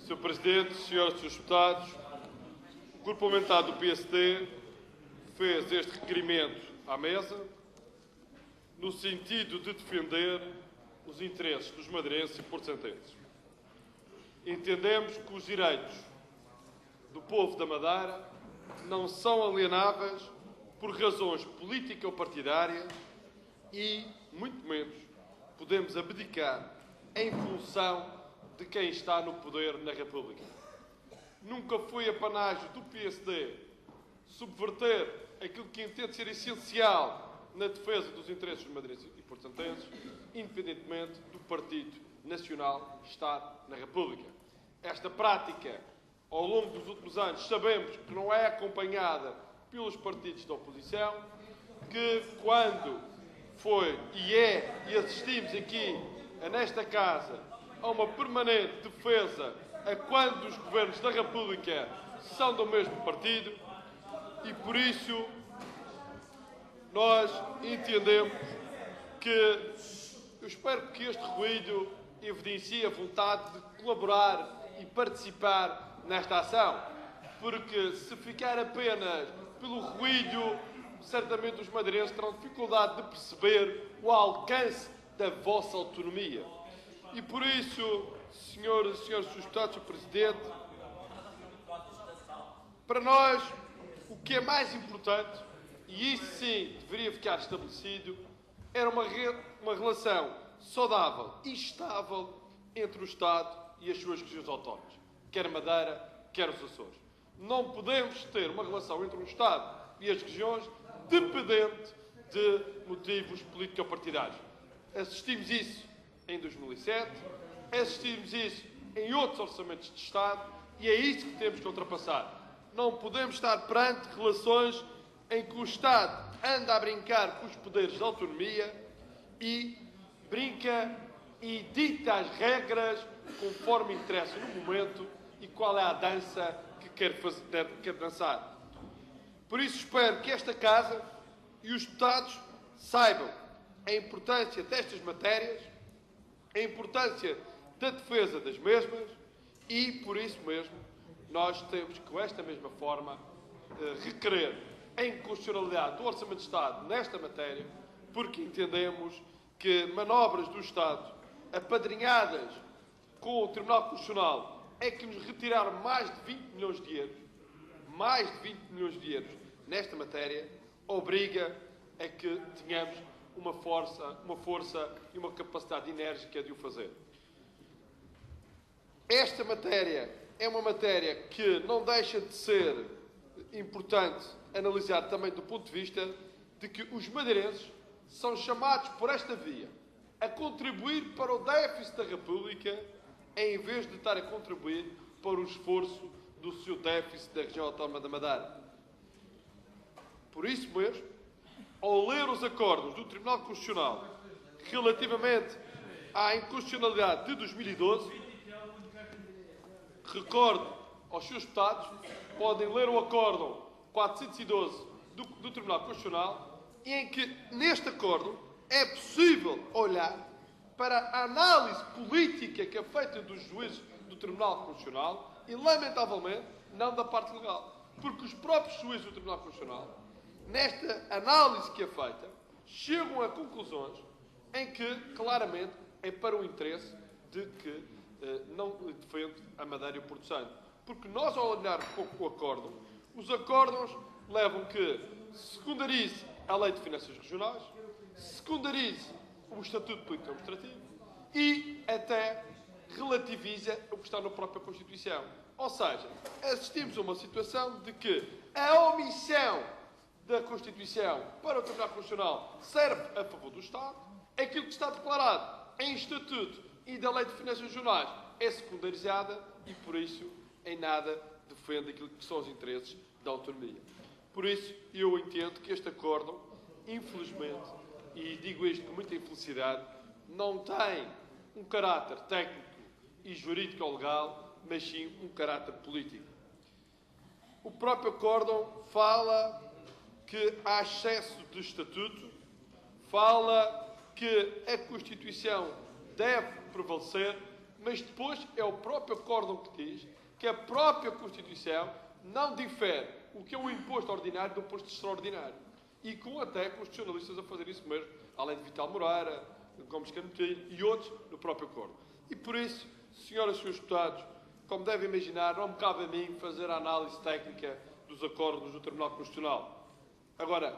Sr. Presidente, senhores e senhores deputados, o Grupo Parlamentar do PSD fez este requerimento à mesa no sentido de defender os interesses dos madeirenses e porcentenses. Entendemos que os direitos do povo da Madeira não são alienáveis por razões políticas ou partidárias e, muito menos, podemos abdicar em função de quem está no poder na República. Nunca foi apanágio do PSD subverter aquilo que entende ser essencial na defesa dos interesses dos madeirenses e portentenses, independentemente do Partido Nacional estar na República. Esta prática, ao longo dos últimos anos, sabemos que não é acompanhada pelos partidos da oposição, que quando foi e assistimos aqui, nesta Casa, a uma permanente defesa a quando os governos da República são do mesmo partido e, por isso, nós entendemos que eu espero que este ruído evidencie a vontade de colaborar e participar nesta ação, porque se ficar apenas pelo ruído, certamente os madeirenses terão dificuldade de perceber o alcance da vossa autonomia. E por isso, senhoras e senhores deputados, Sr. Presidente, para nós o que é mais importante, e isso sim deveria ficar estabelecido, era uma relação saudável e estável entre o Estado e as suas regiões autónomas, quer a Madeira, quer os Açores. Não podemos ter uma relação entre o Estado e as regiões dependente de motivos político-partidários. Assistimos isso em 2007, assistimos isso em outros orçamentos de Estado e é isso que temos que ultrapassar. Não podemos estar perante relações em que o Estado anda a brincar com os poderes de autonomia e brinca e dita as regras conforme interessa no momento e qual é a dança que quer dançar. Por isso espero que esta Casa e os deputados saibam a importância destas matérias, a importância da defesa das mesmas e, por isso mesmo, nós temos que, com esta mesma forma, requerer a inconstitucionalidade do Orçamento de Estado nesta matéria, porque entendemos que manobras do Estado apadrinhadas com o Tribunal Constitucional é que nos retiraram mais de 20 milhões de euros nesta matéria, obriga a que tenhamos uma força e uma capacidade enérgica de o fazer. Esta matéria é uma matéria que não deixa de ser importante analisar também do ponto de vista de que os madeirenses são chamados por esta via a contribuir para o déficit da República em vez de estar a contribuir para o esforço do seu déficit da região autónoma da Madeira. Por isso mesmo, ao ler os acordos do Tribunal Constitucional relativamente à inconstitucionalidade de 2012, recordo aos seus deputados, podem ler o Acórdão 412 do Tribunal Constitucional, em que, neste acordo, é possível olhar para a análise política que é feita dos juízes do Tribunal Constitucional e, lamentavelmente, não da parte legal. Porque os próprios juízes do Tribunal Constitucional, nesta análise que é feita, chegam a conclusões em que, claramente, é para o interesse de que não defende a Madeira e o Porto Santo. Porque nós, ao olhar o acórdão, os acórdãos levam que secundarize a Lei de Finanças Regionais, secundarize o Estatuto Político Administrativo e até relativiza o que está na própria Constituição. Ou seja, assistimos a uma situação de que a omissão da Constituição para o Tribunal Constitucional serve a favor do Estado, aquilo que está declarado em Estatuto e da Lei de Finanças Regionais é secundarizada e, por isso, em nada defende aquilo que são os interesses da autonomia. Por isso, eu entendo que este acórdão, infelizmente, e digo isto com muita infelicidade, não tem um caráter técnico e jurídico ou legal, mas sim um caráter político. O próprio acórdão fala que há excesso de estatuto, fala que a Constituição deve prevalecer mas depois é o próprio acórdão que diz que a própria Constituição não difere o que é um imposto ordinário do imposto extraordinário. E com até constitucionalistas a fazer isso mesmo, além de Vital Moreira, Gomes Canutilho e outros no próprio acordo. E por isso, senhoras e senhores deputados, como devem imaginar, não me cabe a mim fazer a análise técnica dos acordos do Tribunal Constitucional. Agora,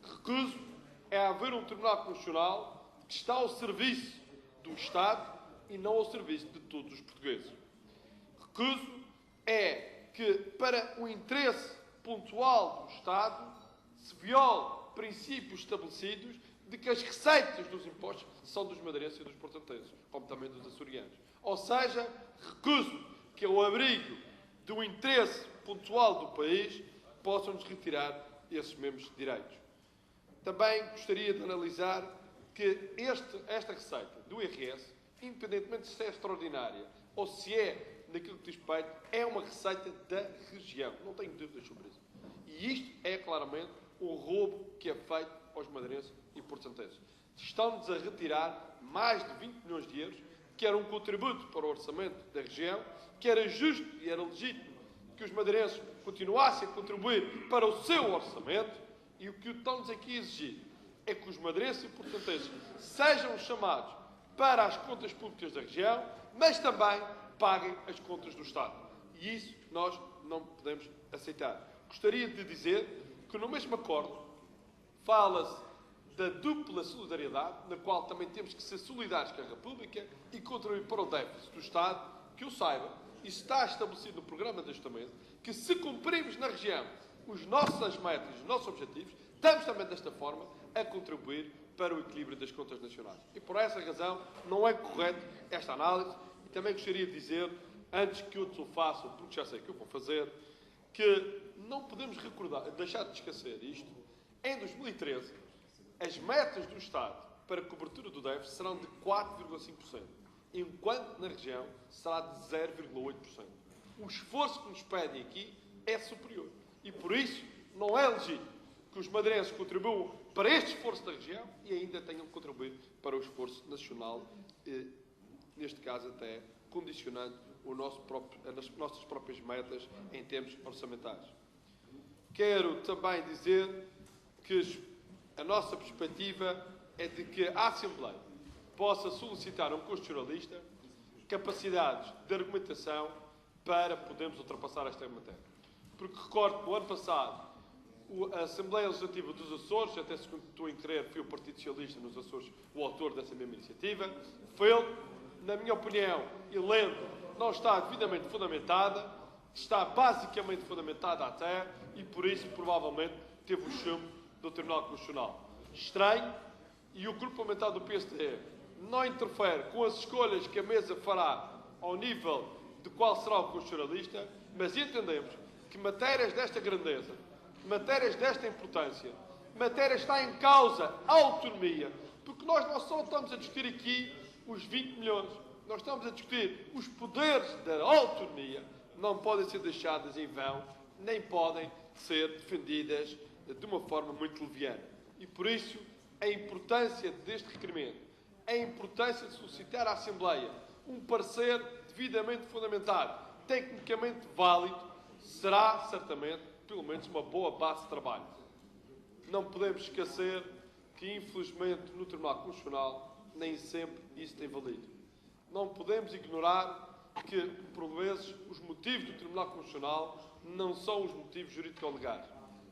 recuso é haver um Tribunal Constitucional que está ao serviço do Estado e não ao serviço de todos os portugueses. Recuso é que, para o interesse pontual do Estado, se viole princípios estabelecidos de que as receitas dos impostos são dos madeirenses e dos portantenses, como também dos açorianos. Ou seja, recuso que, ao abrigo do interesse pontual do país, possam-nos retirar esses mesmos direitos. Também gostaria de analisar que esta receita do IRS, independentemente se é extraordinária ou se é naquilo que diz respeito, é uma receita da região. Não tenho dúvidas sobre isso. E isto é claramente o roubo que é feito aos madeirenses e portantenses. Estão-nos a retirar mais de 20 milhões de euros, que era um contributo para o orçamento da região, que era justo e era legítimo que os madeirenses continuassem a contribuir para o seu orçamento, e o que estão-nos aqui a exigir é que os madeirenses e portantenses sejam chamados para as contas públicas da região, mas também paguem as contas do Estado. E isso nós não podemos aceitar. Gostaria de dizer que no mesmo acordo fala-se da dupla solidariedade, na qual também temos que ser solidários com a República e contribuir para o déficit do Estado, que eu saiba, isso está estabelecido no programa de ajustamento, que se cumprirmos na região os nossas metas, os nossos objetivos, estamos também desta forma a contribuir para o equilíbrio das contas nacionais. E por essa razão não é correto esta análise. E também gostaria de dizer, antes que outros o façam, porque já sei que eu vou fazer, que não podemos deixar de esquecer isto. Em 2013, as metas do Estado para a cobertura do déficit serão de 4,5%, enquanto na região será de 0,8%. O esforço que nos pedem aqui é superior. E por isso não é legítimo que os madeirenses contribuam para este esforço da região e ainda tenham que contribuir para o esforço nacional, neste caso até condicionando as nossas próprias metas em termos orçamentais. Quero também dizer que a nossa perspectiva é de que a Assembleia possa solicitar a um constitucionalista capacidades de argumentação para podermos ultrapassar esta matéria. Porque recordo que no ano passado a Assembleia Legislativa dos Açores, até segundo estou em crer, foi o Partido Socialista nos Açores o autor dessa mesma iniciativa, foi ele, na minha opinião, e lendo, não está devidamente fundamentada, está basicamente fundamentada até, e por isso provavelmente teve o chumbo do Tribunal Constitucional. Estranho, e o grupo parlamentar do PSD não interfere com as escolhas que a mesa fará ao nível de qual será o constitucionalista, mas entendemos que matérias desta grandeza, matérias desta importância, matérias está em causa a autonomia, porque nós não só estamos a discutir aqui os 20 milhões, nós estamos a discutir os poderes da autonomia, não podem ser deixadas em vão, nem podem ser defendidas de uma forma muito leviana. E por isso, a importância deste requerimento, a importância de solicitar à Assembleia um parecer devidamente fundamentado, tecnicamente válido, será certamente, pelo menos, uma boa base de trabalho. Não podemos esquecer que, infelizmente, no Tribunal Constitucional, nem sempre isso tem valido. Não podemos ignorar que, por vezes, os motivos do Tribunal Constitucional não são os motivos jurídico-legais,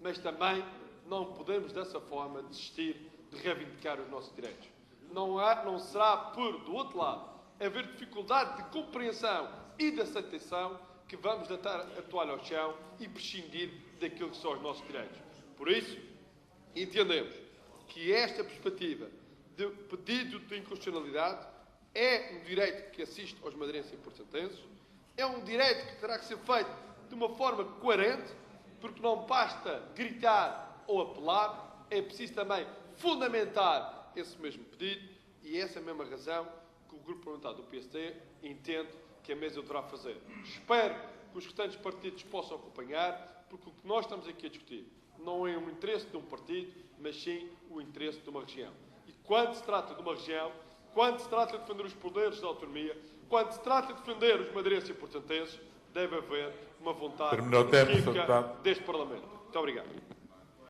mas também não podemos, dessa forma, desistir de reivindicar os nossos direitos. Não será por, do outro lado, haver dificuldade de compreensão e de aceitação que vamos deitar a toalha ao chão e prescindir daquilo que são os nossos direitos. Por isso, entendemos que esta perspectiva de pedido de inconstitucionalidade é um direito que assiste aos madeirenses e portantenses, é um direito que terá que ser feito de uma forma coerente, porque não basta gritar ou apelar, é preciso também fundamentar esse mesmo pedido, e essa é a mesma razão que o Grupo Parlamentar do PSD entende que a mesa deverá fazer. Espero que os restantes partidos possam acompanhar, porque o que nós estamos aqui a discutir não é o interesse de um partido, mas sim o interesse de uma região. E quando se trata de uma região, quando se trata de defender os poderes da autonomia, quando se trata de defender os madeirenses e portentenses, deve haver uma vontade Terminou o tempo, Sr. inequívoca Deputado. deste Parlamento. Muito obrigado.